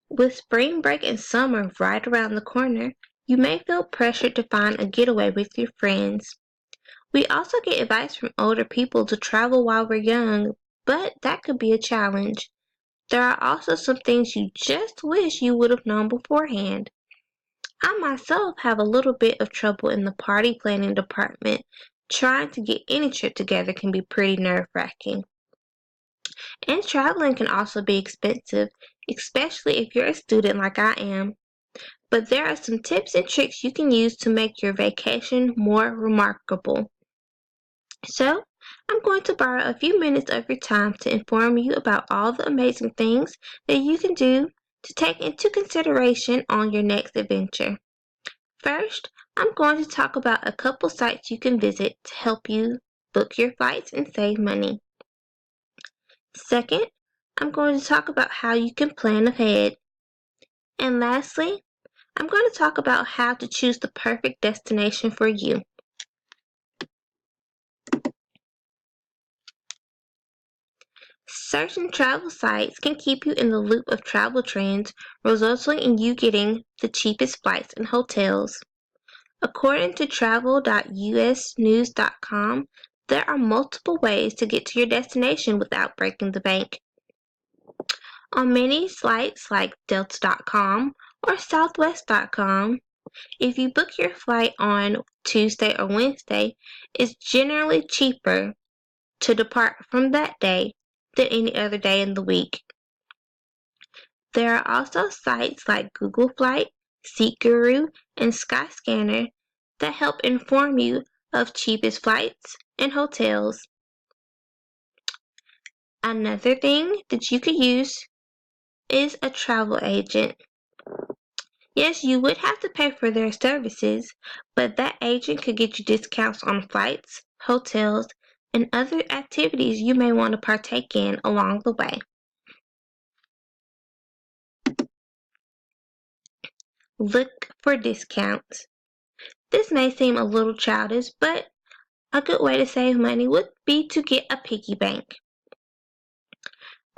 With spring break and summer right around the corner, you may feel pressured to find a getaway with your friends. We also get advice from older people to travel while we're young, but that could be a challenge. There are also some things you just wish you would have known beforehand. I myself have a little bit of trouble in the party planning department. Trying to get any trip together can be pretty nerve-wracking. And traveling can also be expensive, especially if you're a student like I am. But there are some tips and tricks you can use to make your vacation more remarkable. So, I'm going to borrow a few minutes of your time to inform you about all the amazing things that you can do to take into consideration on your next adventure. First, I'm going to talk about a couple sites you can visit to help you book your flights and save money. Second, I'm going to talk about how you can plan ahead. And lastly, I'm going to talk about how to choose the perfect destination for you. Certain travel sites can keep you in the loop of travel trends, resulting in you getting the cheapest flights and hotels. According to travel.usnews.com, there are multiple ways to get to your destination without breaking the bank. On many sites like Delta.com or Southwest.com, if you book your flight on Tuesday or Wednesday, it's generally cheaper to depart from that day than any other day in the week. There are also sites like Google Flight, SeatGuru, and Skyscanner that help inform you of cheapest flights and hotels. Another thing that you could use is a travel agent. Yes, you would have to pay for their services, but that agent could get you discounts on flights, hotels, and other activities you may want to partake in along the way. Look for discounts. This may seem a little childish, but a good way to save money would be to get a piggy bank.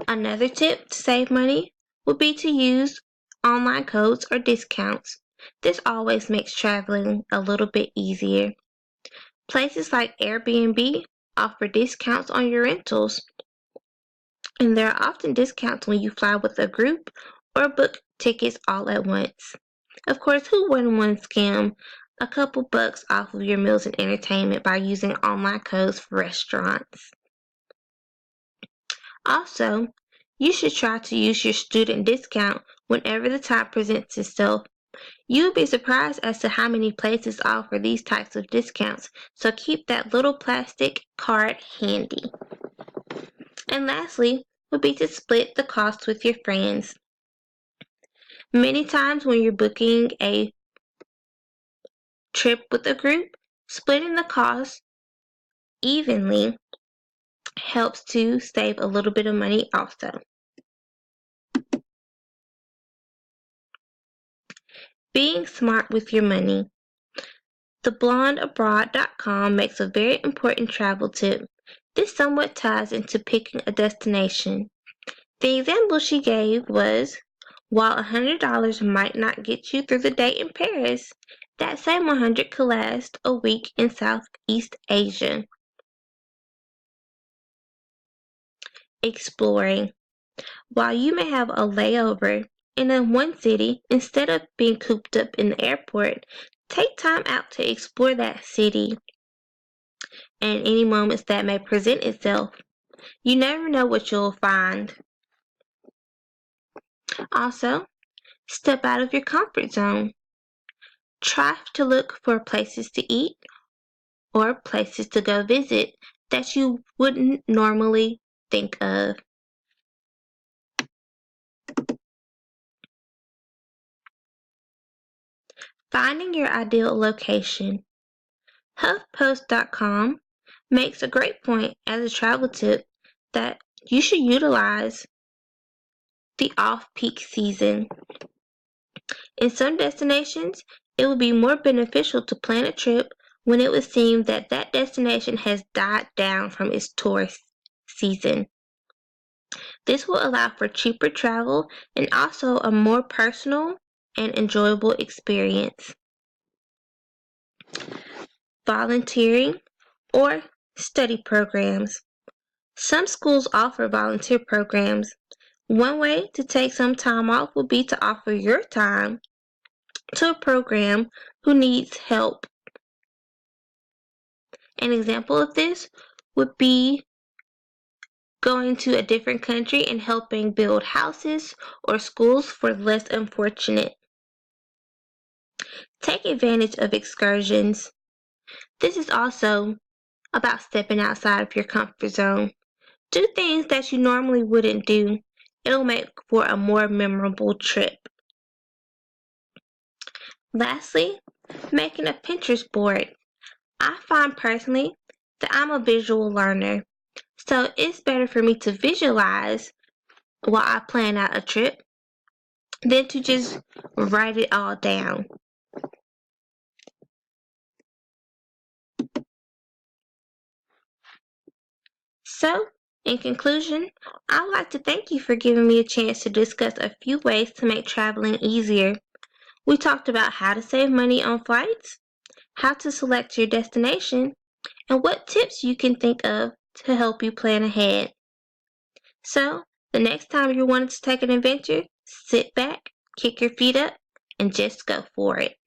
Another tip to save money would be to use online codes or discounts. This always makes traveling a little bit easier. Places like Airbnb offer discounts on your rentals, and there are often discounts when you fly with a group or book tickets all at once. Of course, who wouldn't want to scam a couple bucks off of your meals and entertainment by using online codes for restaurants? Also, you should try to use your student discount whenever the time presents itself. You'll be surprised as to how many places offer these types of discounts, so keep that little plastic card handy. And lastly, would be to split the cost with your friends. Many times when you're booking a trip with a group, splitting the cost evenly helps to save a little bit of money also. Being smart with your money. TheBlondeAbroad.com makes a very important travel tip. This somewhat ties into picking a destination. The example she gave was, while $100 might not get you through the day in Paris, that same 100 could last a week in Southeast Asia. Exploring. While you may have a layover in one city, instead of being cooped up in the airport, take time out to explore that city and any moments that may present itself. You never know what you'll find. Also, step out of your comfort zone. Try to look for places to eat or places to go visit that you wouldn't normally think of. Finding your ideal location. HuffPost.com makes a great point as a travel tip that you should utilize the off-peak season. In some destinations, it would be more beneficial to plan a trip when it would seem that that destination has died down from its tourist season. This will allow for cheaper travel and also a more personal and enjoyable experience. Volunteering or study programs. Some schools offer volunteer programs. One way to take some time off would be to offer your time to a program who needs help. An example of this would be going to a different country and helping build houses or schools for the less unfortunate. Take advantage of excursions. This is also about stepping outside of your comfort zone. Do things that you normally wouldn't do. It'll make for a more memorable trip. Lastly, making a Pinterest board. I find personally that I'm a visual learner, so it's better for me to visualize while I plan out a trip than to just write it all down. So, in conclusion, I'd like to thank you for giving me a chance to discuss a few ways to make traveling easier. We talked about how to save money on flights, how to select your destination, and what tips you can think of to help you plan ahead. So, the next time you're wanting to take an adventure, sit back, kick your feet up, and just go for it.